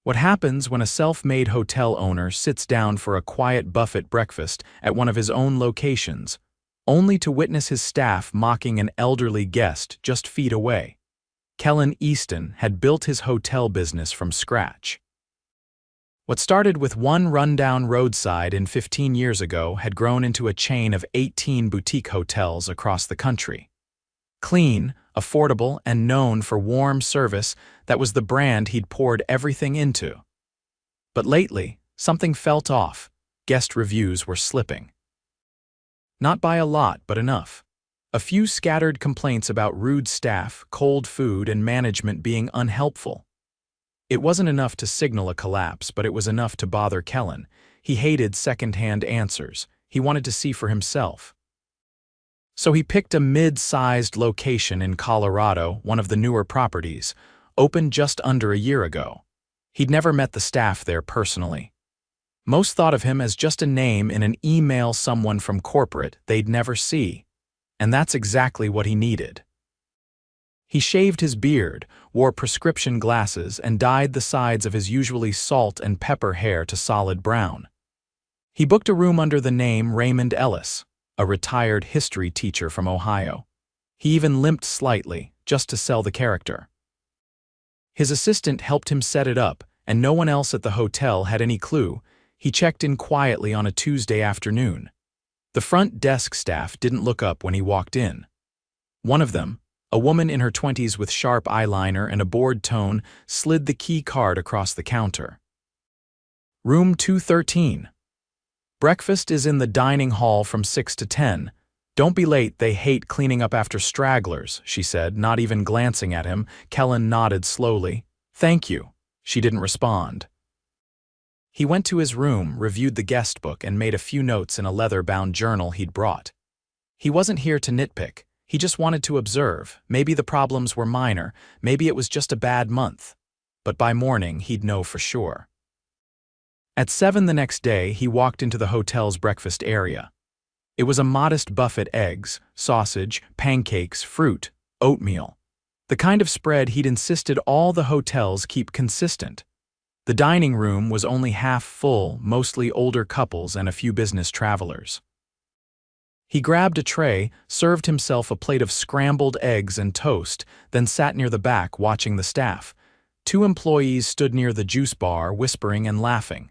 What happens when a self-made hotel owner sits down for a quiet buffet breakfast at one of his own locations, only to witness his staff mocking an elderly guest just feet away? Kellen Easton had built his hotel business from scratch. What started with one rundown roadside inn 15 years ago had grown into a chain of 18 boutique hotels across the country. Clean, affordable, and known for warm service, that was the brand he'd poured everything into. But lately, something felt off. Guest reviews were slipping. Not by a lot, but enough. A few scattered complaints about rude staff, cold food, and management being unhelpful. It wasn't enough to signal a collapse, but it was enough to bother Kellen. He hated second-hand answers. He wanted to see for himself. So he picked a mid-sized location in Colorado, one of the newer properties, opened just under a year ago. He'd never met the staff there personally. Most thought of him as just a name in an email someone from corporate they'd never see. And that's exactly what he needed. He shaved his beard, wore prescription glasses, and dyed the sides of his usually salt and pepper hair to solid brown. He booked a room under the name Raymond Ellis, a retired history teacher from Ohio. He even limped slightly, just to sell the character. His assistant helped him set it up, and no one else at the hotel had any clue. He checked in quietly on a Tuesday afternoon. The front desk staff didn't look up when he walked in. One of them, a woman in her 20s with sharp eyeliner and a bored tone, slid the key card across the counter. Room 213. Breakfast is in the dining hall from 6 to 10. Don't be late, they hate cleaning up after stragglers, she said, not even glancing at him. Kellen nodded slowly. Thank you. She didn't respond. He went to his room, reviewed the guest book, and made a few notes in a leather-bound journal he'd brought. He wasn't here to nitpick. He just wanted to observe. Maybe the problems were minor, maybe it was just a bad month. But by morning, he'd know for sure. At 7 the next day, he walked into the hotel's breakfast area. It was a modest buffet: eggs, sausage, pancakes, fruit, oatmeal. The kind of spread he'd insisted all the hotels keep consistent. The dining room was only half full, mostly older couples and a few business travelers. He grabbed a tray, served himself a plate of scrambled eggs and toast, then sat near the back watching the staff. 2 employees stood near the juice bar, whispering and laughing.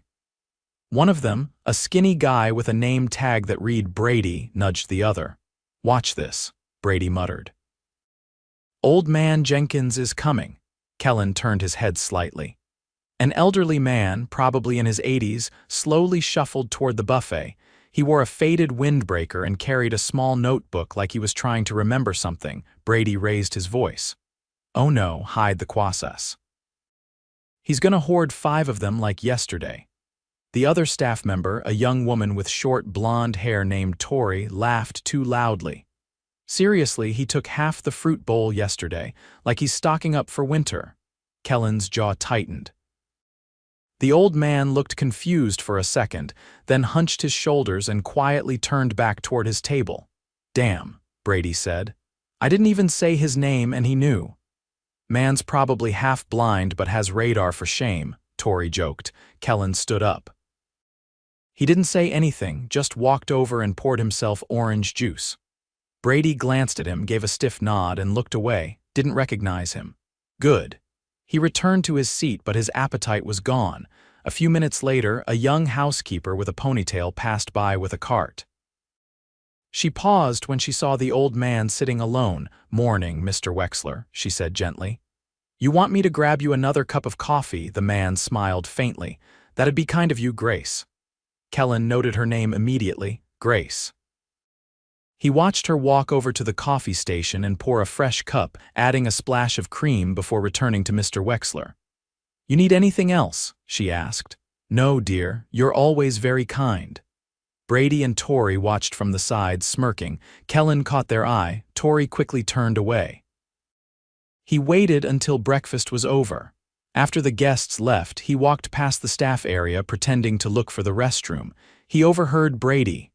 One of them, a skinny guy with a name tag that read Brady, nudged the other. Watch this, Brady muttered. Old man Jenkins is coming. Kellen turned his head slightly. An elderly man, probably in his 80s, slowly shuffled toward the buffet. He wore a faded windbreaker and carried a small notebook like he was trying to remember something. Brady raised his voice. Oh no, hide the quasas. He's gonna hoard 5 of them like yesterday. The other staff member, a young woman with short blonde hair named Tori, laughed too loudly. Seriously, he took half the fruit bowl yesterday, like he's stocking up for winter. Kellen's jaw tightened. The old man looked confused for a second, then hunched his shoulders and quietly turned back toward his table. Damn, Brady said. I didn't even say his name and he knew. Man's probably half blind but has radar for shame, Tori joked. Kellen stood up. He didn't say anything, just walked over and poured himself orange juice. Brady glanced at him, gave a stiff nod, and looked away, didn't recognize him. Good. He returned to his seat, but his appetite was gone. A few minutes later, a young housekeeper with a ponytail passed by with a cart. She paused when she saw the old man sitting alone. Morning, Mr. Wexler, she said gently. You want me to grab you another cup of coffee? The man smiled faintly. That'd be kind of you, Grace. Kellen noted her name immediately, Grace. He watched her walk over to the coffee station and pour a fresh cup, adding a splash of cream before returning to Mr. Wexler. You need anything else? She asked. No, dear, you're always very kind. Brady and Tori watched from the side, smirking. Kellen caught their eye. Tori quickly turned away. He waited until breakfast was over. After the guests left, he walked past the staff area, pretending to look for the restroom. He overheard Brady.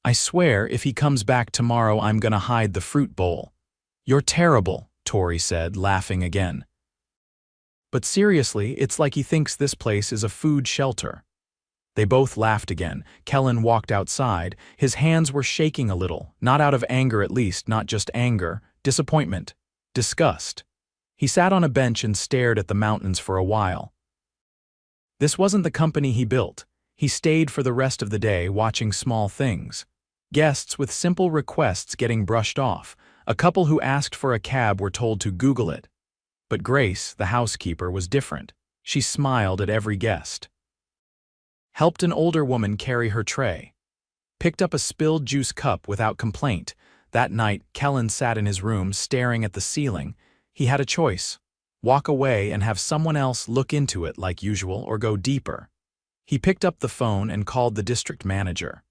I swear, if he comes back tomorrow, I'm gonna hide the fruit bowl. You're terrible, Tori said, laughing again. But seriously, it's like he thinks this place is a food shelter. They both laughed again. Kellen walked outside. His hands were shaking a little, not out of anger at least, not just anger, disappointment, disgust. He sat on a bench and stared at the mountains for a while. This wasn't the company he built. He stayed for the rest of the day watching small things. Guests with simple requests getting brushed off. A couple who asked for a cab were told to Google it. But Grace, the housekeeper, was different. She smiled at every guest. Helped an older woman carry her tray. Picked up a spilled juice cup without complaint. That night, Kellen sat in his room staring at the ceiling. He had a choice. Walk away and have someone else look into it like usual or go deeper. He picked up the phone and called the district manager.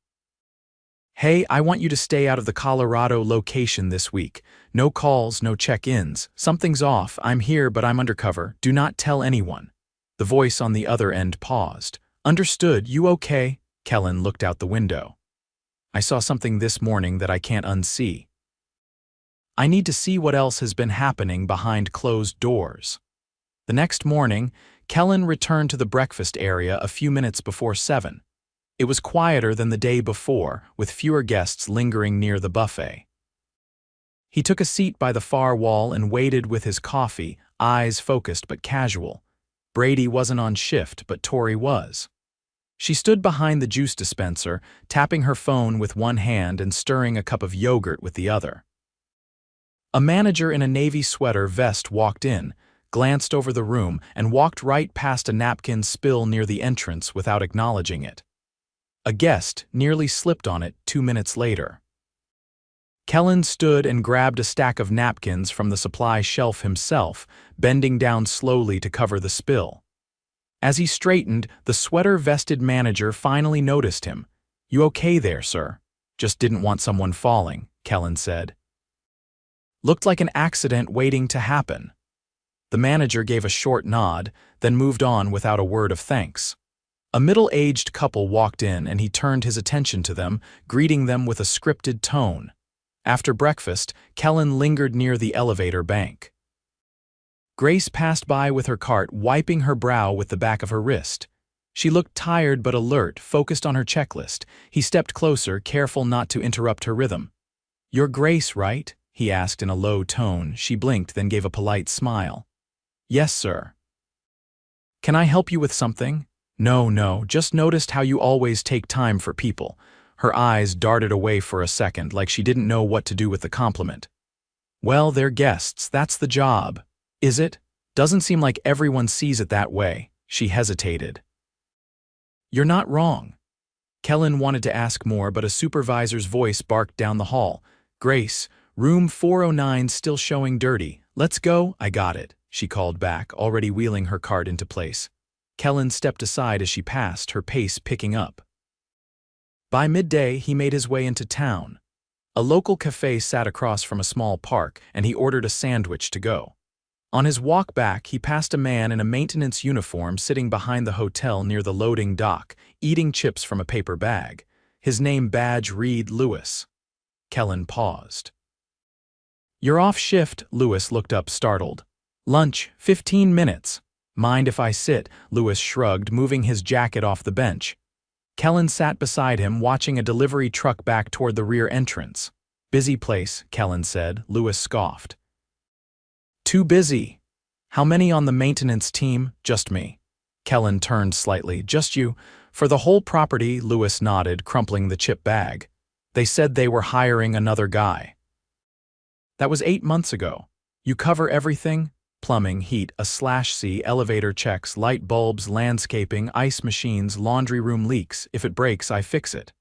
"Hey, I want you to stay out of the Colorado location this week. No calls, no check-ins. Something's off. I'm here, but I'm undercover. Do not tell anyone." The voice on the other end paused. "Understood. You okay?" Kellen looked out the window. "I saw something this morning that I can't unsee. I need to see what else has been happening behind closed doors." The next morning, Kellen returned to the breakfast area a few minutes before 7. It was quieter than the day before, with fewer guests lingering near the buffet. He took a seat by the far wall and waited with his coffee, eyes focused but casual. Brady wasn't on shift, but Tori was. She stood behind the juice dispenser, tapping her phone with one hand and stirring a cup of yogurt with the other. A manager in a navy sweater vest walked in, glanced over the room, and walked right past a napkin spill near the entrance without acknowledging it. A guest nearly slipped on it 2 minutes later. Kellen stood and grabbed a stack of napkins from the supply shelf himself, bending down slowly to cover the spill. As he straightened, the sweater-vested manager finally noticed him. "You okay there, sir?" "Just didn't want someone falling," Kellen said. "Looked like an accident waiting to happen." The manager gave a short nod, then moved on without a word of thanks. A middle-aged couple walked in and he turned his attention to them, greeting them with a scripted tone. After breakfast, Kellen lingered near the elevator bank. Grace passed by with her cart, wiping her brow with the back of her wrist. She looked tired but alert, focused on her checklist. He stepped closer, careful not to interrupt her rhythm. "You're Grace, right?" he asked in a low tone. She blinked, then gave a polite smile. "Yes, sir." "Can I help you with something?" No, just noticed how you always take time for people." Her eyes darted away for a second, like she didn't know what to do with the compliment. "Well, they're guests, that's the job." "Is it? Doesn't seem like everyone sees it that way." She hesitated. "You're not wrong." Kellen wanted to ask more, but a supervisor's voice barked down the hall. "Grace, room 409's still showing dirty. Let's go." "I got it," she called back, already wheeling her cart into place. Kellen stepped aside as she passed, her pace picking up. By midday, he made his way into town. A local cafe sat across from a small park, and he ordered a sandwich to go. On his walk back, he passed a man in a maintenance uniform sitting behind the hotel near the loading dock, eating chips from a paper bag. His name badge read Lewis. Kellen paused. "You're off shift," Lewis looked up startled. "Lunch, 15 minutes. Mind if I sit?" Lewis shrugged, moving his jacket off the bench. Kellen sat beside him, watching a delivery truck back toward the rear entrance. "Busy place," Kellen said. Lewis scoffed. "Too busy." "How many on the maintenance team?" "Just me." Kellen turned slightly. "Just you?" "For the whole property," Lewis nodded, crumpling the chip bag. "They said they were hiring another guy." "That was 8 months ago. You cover everything?" "Plumbing, heat, a/C, elevator checks, light bulbs, landscaping, ice machines, laundry room leaks. If it breaks, I fix it."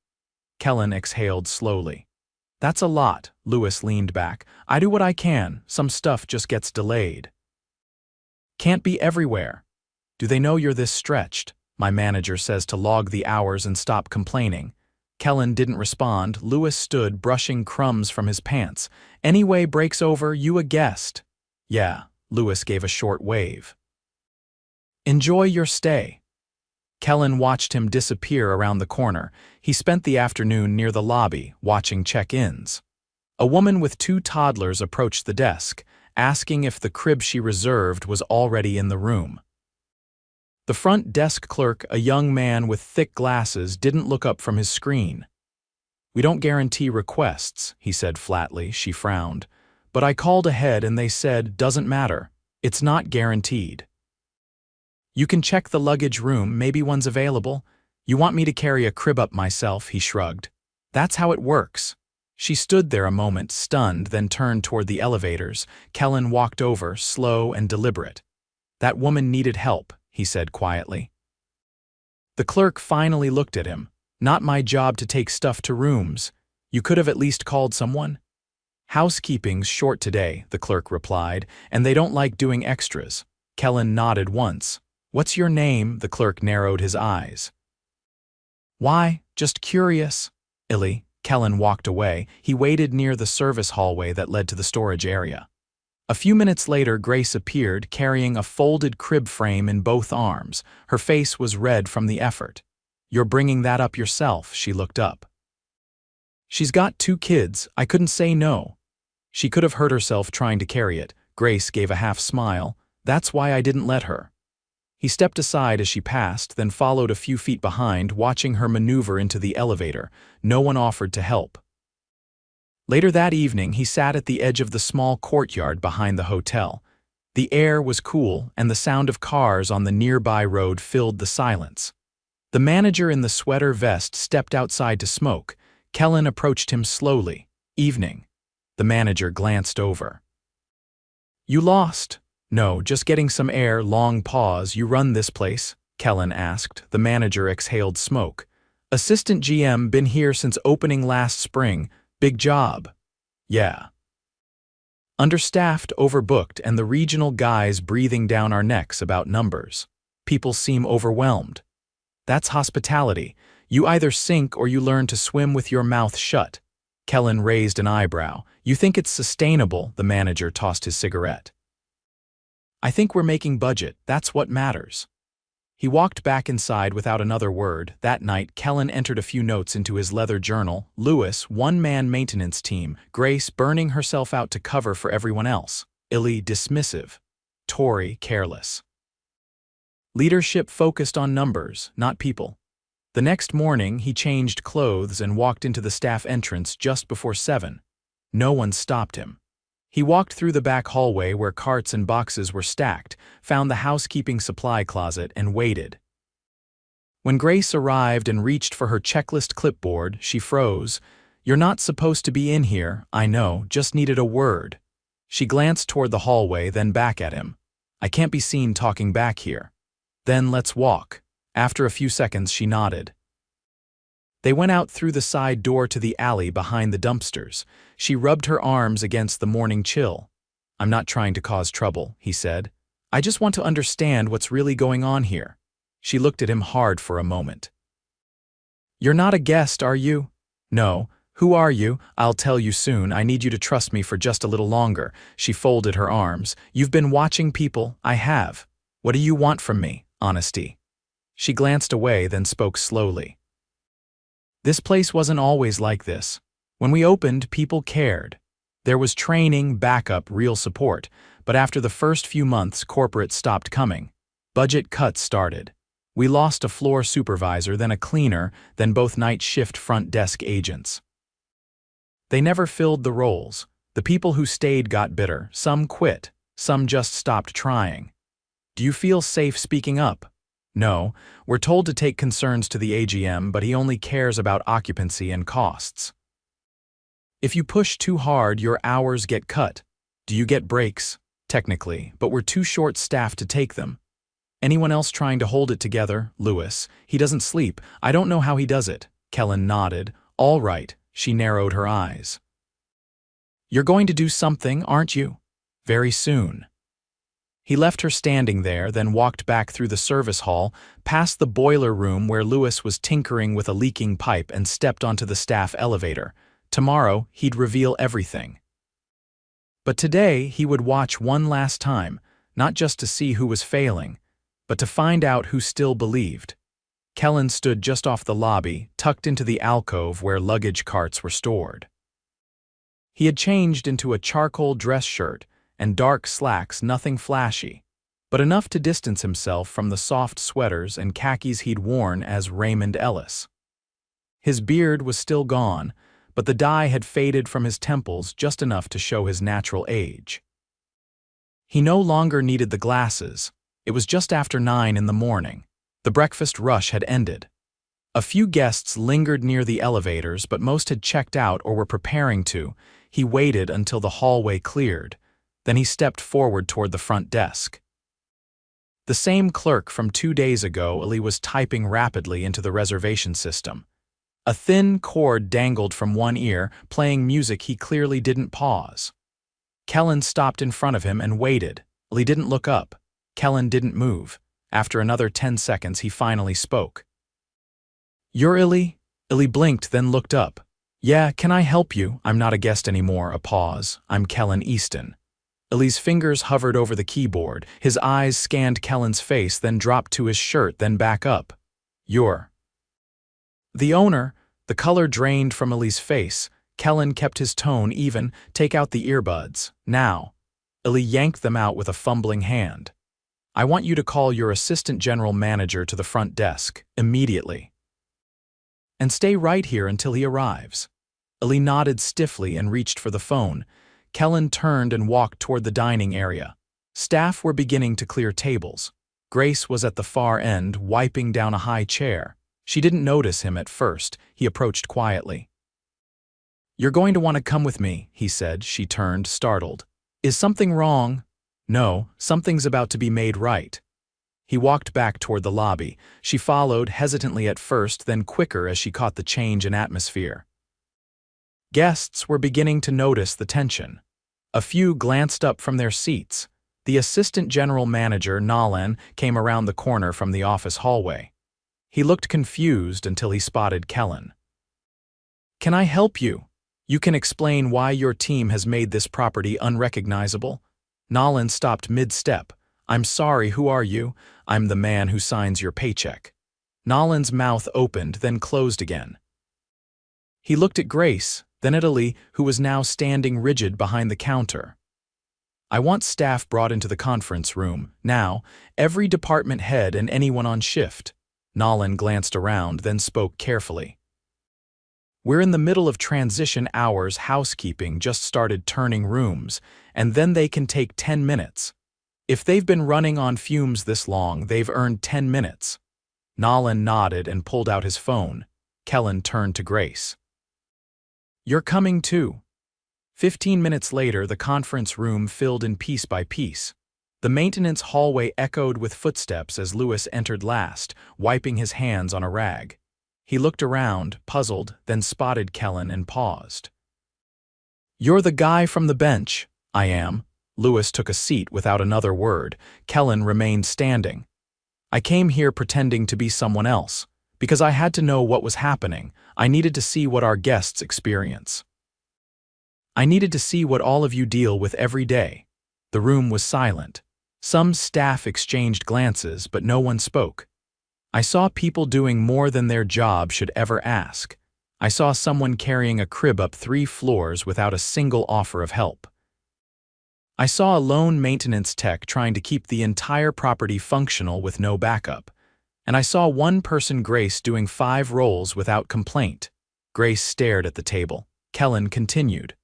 Kellen exhaled slowly. "That's a lot." Lewis leaned back. "I do what I can. Some stuff just gets delayed." "Can't be everywhere." "Do they know you're this stretched?" "My manager says to log the hours and stop complaining." Kellen didn't respond. Lewis stood, brushing crumbs from his pants. "Anyway, breaks over, you a guest." "Yeah." Lewis gave a short wave. "Enjoy your stay." Kellen watched him disappear around the corner. He spent the afternoon near the lobby, watching check-ins. A woman with 2 toddlers approached the desk. asking if the crib she reserved was already in the room. The front desk clerk, a young man with thick glasses, didn't look up from his screen. "We don't guarantee requests," he said flatly. She frowned. "But I called ahead and they said, doesn't matter. It's not guaranteed." "You can check the luggage room, maybe one's available." "You want me to carry a crib up myself?" he shrugged. "That's how it works." She stood there a moment, stunned, then turned toward the elevators. Kellen walked over, slow and deliberate. "That woman needed help," he said quietly. The clerk finally looked at him. "Not my job to take stuff to rooms. You could have at least called someone." "Housekeeping's short today," the clerk replied, "and they don't like doing extras." Kellen nodded once. "What's your name?" The clerk narrowed his eyes. "Why, just curious." "Illy." Kellen walked away. He waited near the service hallway that led to the storage area. A few minutes later, Grace appeared, carrying a folded crib frame in both arms. Her face was red from the effort. "You're bringing that up yourself," she looked up. "She's got 2 kids. I couldn't say no." She could have hurt herself trying to carry it. Grace gave a half smile. "That's why I didn't let her." He stepped aside as she passed, then followed a few feet behind, watching her maneuver into the elevator. No one offered to help. Later that evening, he sat at the edge of the small courtyard behind the hotel. The air was cool, and the sound of cars on the nearby road filled the silence. The manager in the sweater vest stepped outside to smoke. Kellen approached him slowly. "Evening." The manager glanced over. "You lost?" "No, just getting some air." Long pause. "You run this place?" Kellen asked. The manager exhaled smoke. "Assistant GM, been here since opening last spring. Big job." "Yeah." "Understaffed, overbooked, and the regional guys breathing down our necks about numbers. People seem overwhelmed." "That's hospitality. You either sink or you learn to swim with your mouth shut." Kellen raised an eyebrow. "You think it's sustainable?" The manager tossed his cigarette. "I think we're making budget. That's what matters." He walked back inside without another word. That night, Kellen entered a few notes into his leather journal. Lewis, one-man maintenance team. Grace, burning herself out to cover for everyone else. Illy, dismissive. Tori, careless. Leadership focused on numbers, not people. The next morning, he changed clothes and walked into the staff entrance just before 7. No one stopped him. He walked through the back hallway where carts and boxes were stacked, found the housekeeping supply closet, and waited. When Grace arrived and reached for her checklist clipboard, she froze. "You're not supposed to be in here." "I know, just needed a word." She glanced toward the hallway, then back at him. "I can't be seen talking back here." "Then let's walk." After a few seconds, she nodded. They went out through the side door to the alley behind the dumpsters. She rubbed her arms against the morning chill. "I'm not trying to cause trouble," he said. "I just want to understand what's really going on here." She looked at him hard for a moment. "You're not a guest, are you?" "No." "Who are you?" "I'll tell you soon. I need you to trust me for just a little longer." She folded her arms. "You've been watching people." "I have." "What do you want from me?" "Honesty." She glanced away, then spoke slowly. "This place wasn't always like this. When we opened, people cared. There was training, backup, real support. But after the first few months, corporate stopped coming. Budget cuts started. We lost a floor supervisor, then a cleaner, then both night shift front desk agents. They never filled the roles. The people who stayed got bitter. Some quit. Some just stopped trying." "Do you feel safe speaking up?" "No, we're told to take concerns to the AGM, but he only cares about occupancy and costs. If you push too hard, your hours get cut." "Do you get breaks?" "Technically, but we're too short-staffed to take them." "Anyone else trying to hold it together?" "Lewis. He doesn't sleep. I don't know how he does it." Kellen nodded. "All right." She narrowed her eyes. "You're going to do something, aren't you?" "Very soon." He left her standing there, then walked back through the service hall, past the boiler room where Lewis was tinkering with a leaking pipe, and stepped onto the staff elevator. Tomorrow, he'd reveal everything. But today, he would watch one last time, not just to see who was failing, but to find out who still believed. Kellen stood just off the lobby, tucked into the alcove where luggage carts were stored. He had changed into a charcoal dress shirt and dark slacks, nothing flashy, but enough to distance himself from the soft sweaters and khakis he'd worn as Raymond Ellis. His beard was still gone, but the dye had faded from his temples just enough to show his natural age. He no longer needed the glasses. It was just after 9 in the morning. The breakfast rush had ended. A few guests lingered near the elevators, but most had checked out or were preparing to. He waited until the hallway cleared. Then he stepped forward toward the front desk. The same clerk from 2 days ago, Ali was typing rapidly into the reservation system. A thin cord dangled from one ear, playing music he clearly didn't pause. Kellen stopped in front of him and waited. Ali didn't look up. Kellen didn't move. After another 10 seconds, he finally spoke. "You're Illy?" Illy blinked, then looked up. "Yeah, can I help you? I'm not a guest anymore." A pause. "I'm Kellen Easton." Illy's fingers hovered over the keyboard. His eyes scanned Kellen's face, then dropped to his shirt, then back up. "You're the owner." The color drained from Illy's face. Kellen kept his tone even. "Take out the earbuds. Now." Illy yanked them out with a fumbling hand. "I want you to call your assistant general manager to the front desk, immediately. And stay right here until he arrives." Illy nodded stiffly and reached for the phone. Kellen turned and walked toward the dining area. Staff were beginning to clear tables. Grace was at the far end, wiping down a high chair. She didn't notice him at first. He approached quietly. "You're going to want to come with me," he said. She turned, startled. "Is something wrong?" "No, something's about to be made right." He walked back toward the lobby. She followed, hesitantly at first, then quicker as she caught the change in atmosphere. Guests were beginning to notice the tension. A few glanced up from their seats. The assistant general manager, Nolan, came around the corner from the office hallway. He looked confused until he spotted Kellen. "Can I help you? You can explain why your team has made this property unrecognizable?" Nolan stopped mid-step. "I'm sorry, who are you?" "I'm the man who signs your paycheck." Nolan's mouth opened, then closed again. He looked at Grace, then at Ali, who was now standing rigid behind the counter. "I want staff brought into the conference room, now, every department head and anyone on shift." Nolan glanced around, then spoke carefully. "We're in the middle of transition hours. Housekeeping just started turning rooms, and then they can take 10 minutes. If they've been running on fumes this long, they've earned 10 minutes. Nolan nodded and pulled out his phone. Kellen turned to Grace. "You're coming too." 15 minutes later, the conference room filled in piece by piece. The maintenance hallway echoed with footsteps as Lewis entered last, wiping his hands on a rag. He looked around, puzzled, then spotted Kellen and paused. "You're the guy from the bench." "I am." Lewis took a seat without another word. Kellen remained standing. "I came here pretending to be someone else, because I had to know what was happening. I needed to see what our guests experience. I needed to see what all of you deal with every day." The room was silent. Some staff exchanged glances, but no one spoke. "I saw people doing more than their job should ever ask. I saw someone carrying a crib up 3 floors without a single offer of help. I saw a lone maintenance tech trying to keep the entire property functional with no backup. And I saw one person, Grace, doing 5 rolls without complaint." Grace stared at the table. Kellen continued.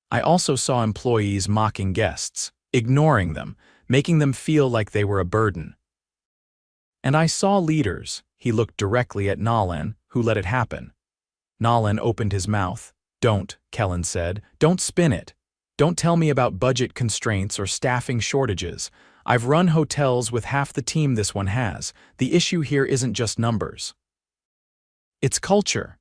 "I also saw employees mocking guests, ignoring them, making them feel like they were a burden. And I saw leaders." He looked directly at Nolan, who let it happen. Nolan opened his mouth. "Don't," Kellen said. "Don't spin it. Don't tell me about budget constraints or staffing shortages. I've run hotels with half the team this one has. The issue here isn't just numbers. It's culture."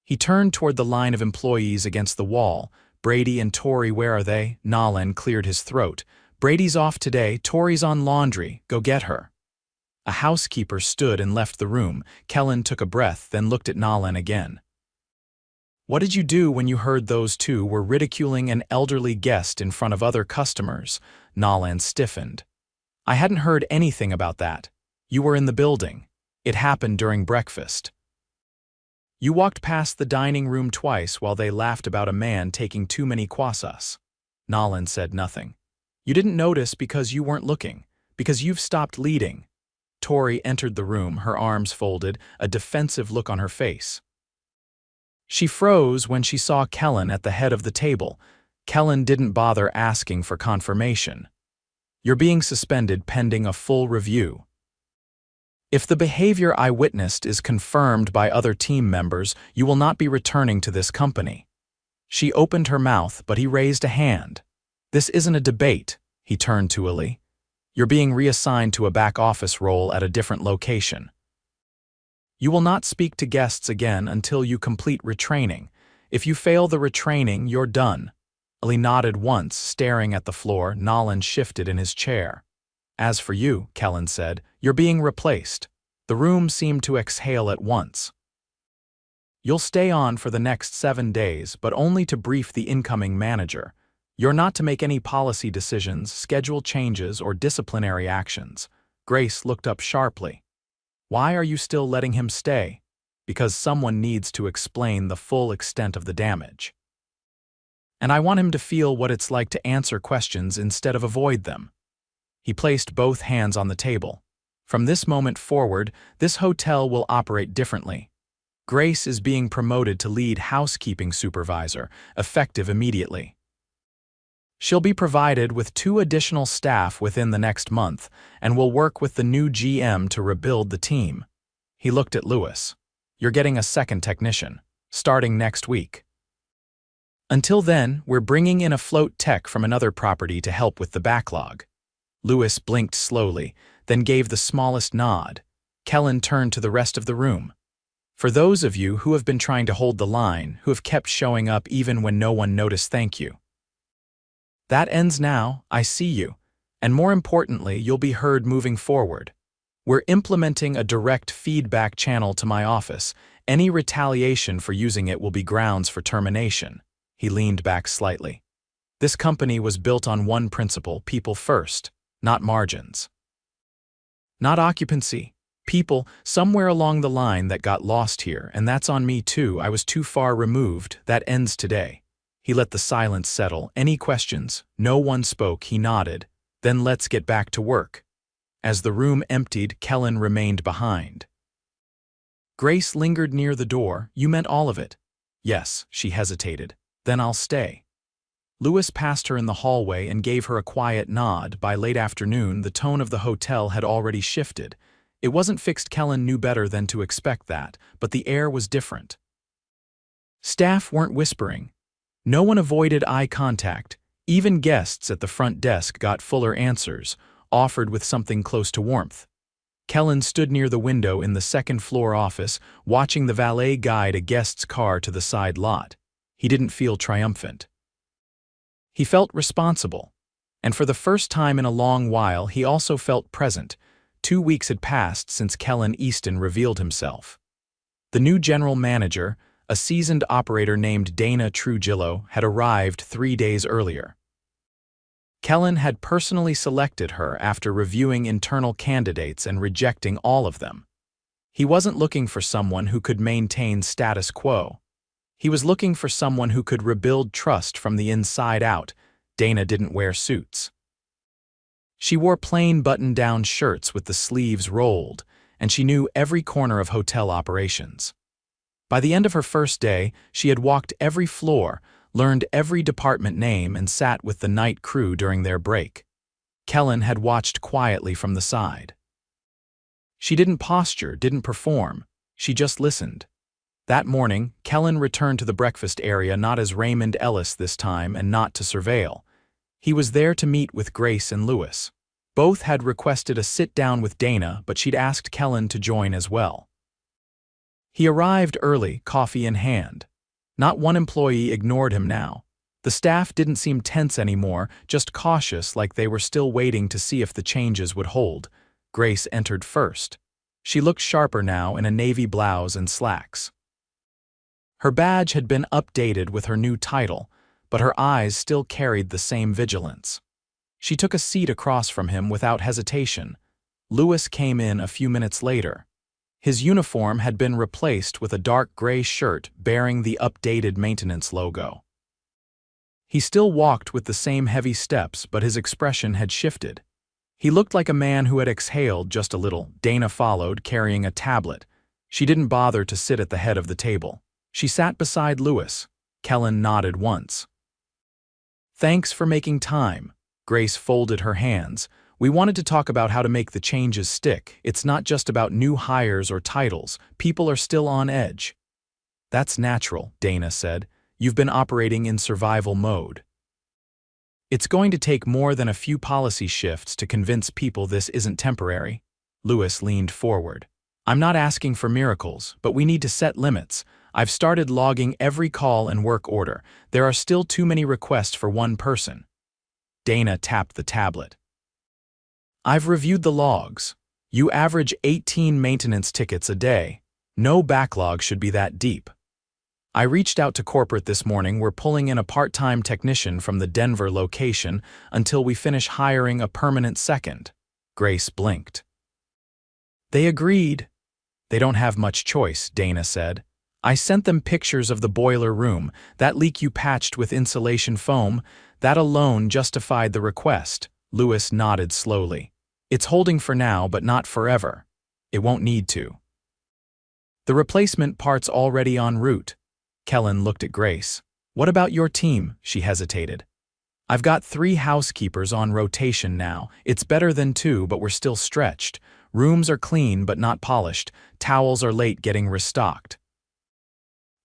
He turned toward the line of employees against the wall. "Brady and Tori, where are they?" Nolan cleared his throat. "Brady's off today. Tori's on laundry. Go get her." A housekeeper stood and left the room. Kellen took a breath, then looked at Nolan again. "What did you do when you heard those two were ridiculing an elderly guest in front of other customers?" Nolan stiffened. "I hadn't heard anything about that. You were in the building. It happened during breakfast. You walked past the dining room twice while they laughed about a man taking too many croissants." Nolan said nothing. You didn't notice because you weren't looking, because you've stopped leading. Tori entered the room, her arms folded, a defensive look on her face. She froze when she saw Kellen at the head of the table. Kellen didn't bother asking for confirmation. You're being suspended pending a full review. If the behavior I witnessed is confirmed by other team members, you will not be returning to this company. She opened her mouth, but he raised a hand. This isn't a debate, he turned to Ali. You're being reassigned to a back office role at a different location. You will not speak to guests again until you complete retraining. If you fail the retraining, you're done. Ali nodded once, staring at the floor. Nolan shifted in his chair. As for you, Kellen said, you're being replaced. The room seemed to exhale at once. You'll stay on for the next 7 days, but only to brief the incoming manager. You're not to make any policy decisions, schedule changes, or disciplinary actions. Grace looked up sharply. Why are you still letting him stay? Because someone needs to explain the full extent of the damage. And I want him to feel what it's like to answer questions instead of avoid them. He placed both hands on the table. From this moment forward, this hotel will operate differently. Grace is being promoted to lead housekeeping supervisor, effective immediately. She'll be provided with 2 additional staff within the next month and will work with the new GM to rebuild the team. He looked at Lewis. You're getting a second technician, starting next week. Until then, we're bringing in a float tech from another property to help with the backlog. Lewis blinked slowly, then gave the smallest nod. Kellen turned to the rest of the room. For those of you who have been trying to hold the line, who have kept showing up even when no one noticed, thank you. That ends now, I see you. And more importantly, you'll be heard moving forward. We're implementing a direct feedback channel to my office. Any retaliation for using it will be grounds for termination. He leaned back slightly. This company was built on one principle, people first, not margins. Not occupancy. People, somewhere along the line that got lost here, and that's on me too. I was too far removed. That ends today. He let the silence settle. Any questions? No one spoke. He nodded. Then let's get back to work. As the room emptied, Kellen remained behind. Grace lingered near the door. You meant all of it? Yes, she hesitated. Then I'll stay. Lewis passed her in the hallway and gave her a quiet nod. By late afternoon, the tone of the hotel had already shifted. It wasn't fixed. Kellen knew better than to expect that, but the air was different. Staff weren't whispering. No one avoided eye contact. Even guests at the front desk got fuller answers, offered with something close to warmth. Kellen stood near the window in the second-floor office, watching the valet guide a guest's car to the side lot. He didn't feel triumphant. He felt responsible. And for the first time in a long while, he also felt present. 2 weeks had passed since Kellen Easton revealed himself. The new general manager, a seasoned operator named Dana Trujillo, had arrived 3 days earlier. Kellen had personally selected her after reviewing internal candidates and rejecting all of them. He wasn't looking for someone who could maintain status quo. He was looking for someone who could rebuild trust from the inside out. Dana didn't wear suits. She wore plain button-down shirts with the sleeves rolled, and she knew every corner of hotel operations. By the end of her first day, she had walked every floor, learned every department name, and sat with the night crew during their break. Kellen had watched quietly from the side. She didn't posture, didn't perform. She just listened. That morning, Kellen returned to the breakfast area not as Raymond Ellis this time and not to surveil. He was there to meet with Grace and Lewis. Both had requested a sit-down with Dana, but she'd asked Kellen to join as well. He arrived early, coffee in hand. Not one employee ignored him now. The staff didn't seem tense anymore, just cautious, like they were still waiting to see if the changes would hold. Grace entered first. She looked sharper now in a navy blouse and slacks. Her badge had been updated with her new title, but her eyes still carried the same vigilance. She took a seat across from him without hesitation. Lewis came in a few minutes later. His uniform had been replaced with a dark gray shirt bearing the updated maintenance logo. He still walked with the same heavy steps, but his expression had shifted. He looked like a man who had exhaled just a little. Dana followed, carrying a tablet. She didn't bother to sit at the head of the table. She sat beside Louis. Kellen nodded once. "Thanks for making time." Grace folded her hands. "We wanted to talk about how to make the changes stick. It's not just about new hires or titles. People are still on edge." "That's natural," Dana said. "You've been operating in survival mode. It's going to take more than a few policy shifts to convince people this isn't temporary." Louis leaned forward. "I'm not asking for miracles, but we need to set limits. I've started logging every call and work order. There are still too many requests for one person." Dana tapped the tablet. "I've reviewed the logs. You average 18 maintenance tickets a day. No backlog should be that deep. I reached out to corporate this morning. We're pulling in a part-time technician from the Denver location until we finish hiring a permanent second." Grace blinked. "They agreed." "They don't have much choice," Dana said. "I sent them pictures of the boiler room. That leak you patched with insulation foam, that alone justified the request." Louis nodded slowly. "It's holding for now, but not forever. It won't need to. The replacement part's already en route." Kellen looked at Grace. "What about your team?" She hesitated. "I've got 3 housekeepers on rotation now. It's better than 2, but we're still stretched. Rooms are clean but not polished. Towels are late getting restocked.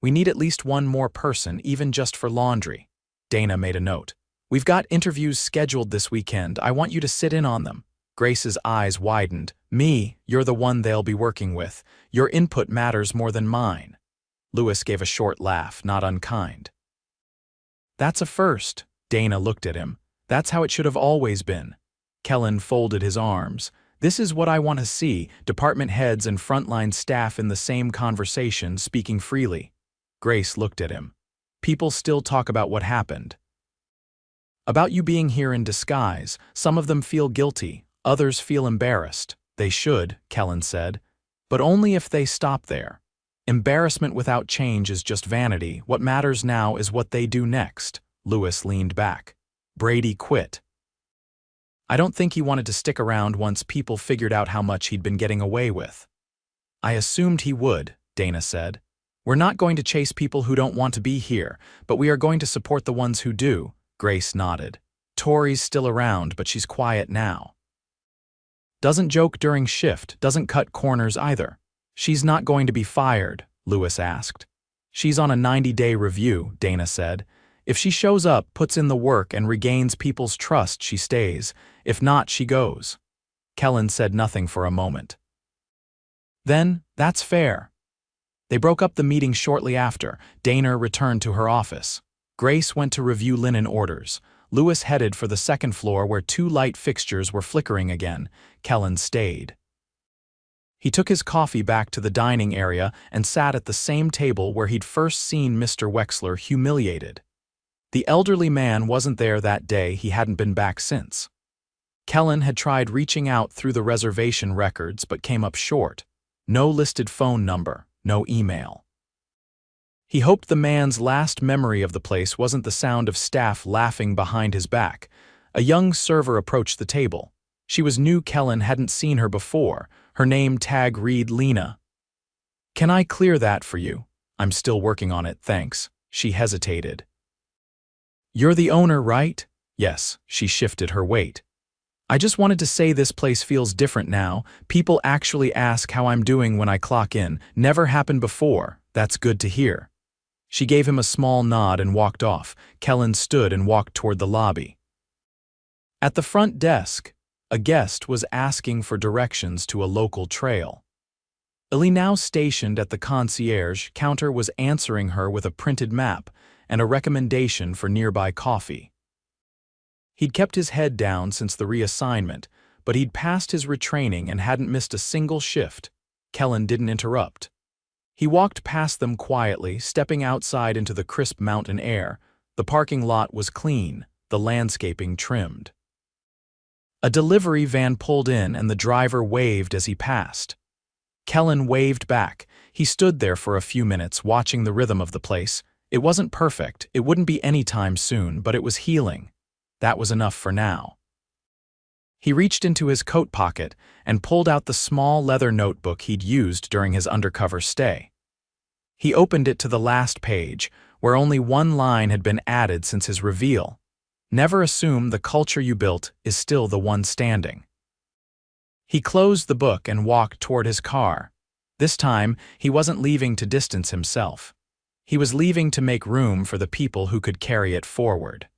We need at least one more person, even just for laundry." Dana made a note. "We've got interviews scheduled this weekend. I want you to sit in on them." Grace's eyes widened. "Me? You're the one they'll be working with. Your input matters more than mine." Louis gave a short laugh, not unkind. "That's a first." Dana looked at him. "That's how it should have always been." Kellen folded his arms. "This is what I want to see, department heads and frontline staff in the same conversation, speaking freely." Grace looked at him. "People still talk about what happened. About you being here in disguise. Some of them feel guilty, others feel embarrassed." "They should," Kellen said. "But only if they stop there. Embarrassment without change is just vanity. What matters now is what they do next." Louis leaned back. "Brady quit. I don't think he wanted to stick around once people figured out how much he'd been getting away with." "I assumed he would," Dana said. "We're not going to chase people who don't want to be here, but we are going to support the ones who do." Grace nodded. "Tori's still around, but she's quiet now. Doesn't joke during shift, doesn't cut corners either." "She's not going to be fired?" Louis asked. "She's on a 90-day review," Dana said. "If she shows up, puts in the work, and regains people's trust, she stays. If not, she goes." Kellen said nothing for a moment. "Then, that's fair." They broke up the meeting shortly after. Dana returned to her office. Grace went to review linen orders. Louis headed for the second floor where 2 light fixtures were flickering again. Kellen stayed. He took his coffee back to the dining area and sat at the same table where he'd first seen Mr. Wexler humiliated. The elderly man wasn't there that day. He hadn't been back since. Kellen had tried reaching out through the reservation records but came up short. No listed phone number, no email. He hoped the man's last memory of the place wasn't the sound of staff laughing behind his back. A young server approached the table. She was new. Kellen hadn't seen her before. Her name tag read Lena. "Can I clear that for you?" "I'm still working on it, thanks." She hesitated. "You're the owner, right?" "Yes." She shifted her weight. "I just wanted to say this place feels different now. People actually ask how I'm doing when I clock in. Never happened before. That's good to hear." She gave him a small nod and walked off. Kellen stood and walked toward the lobby. At the front desk, a guest was asking for directions to a local trail. Ellie, now stationed at the concierge counter, was answering her with a printed map and a recommendation for nearby coffee. He'd kept his head down since the reassignment, but he'd passed his retraining and hadn't missed a single shift. Kellen didn't interrupt. He walked past them quietly, stepping outside into the crisp mountain air. The parking lot was clean, the landscaping trimmed. A delivery van pulled in and the driver waved as he passed. Kellen waved back. He stood there for a few minutes, watching the rhythm of the place. It wasn't perfect, it wouldn't be anytime soon, but it was healing. That was enough for now. He reached into his coat pocket and pulled out the small leather notebook he'd used during his undercover stay. He opened it to the last page, where only one line had been added since his reveal. Never assume the culture you built is still the one standing. He closed the book and walked toward his car. This time, he wasn't leaving to distance himself. He was leaving to make room for the people who could carry it forward.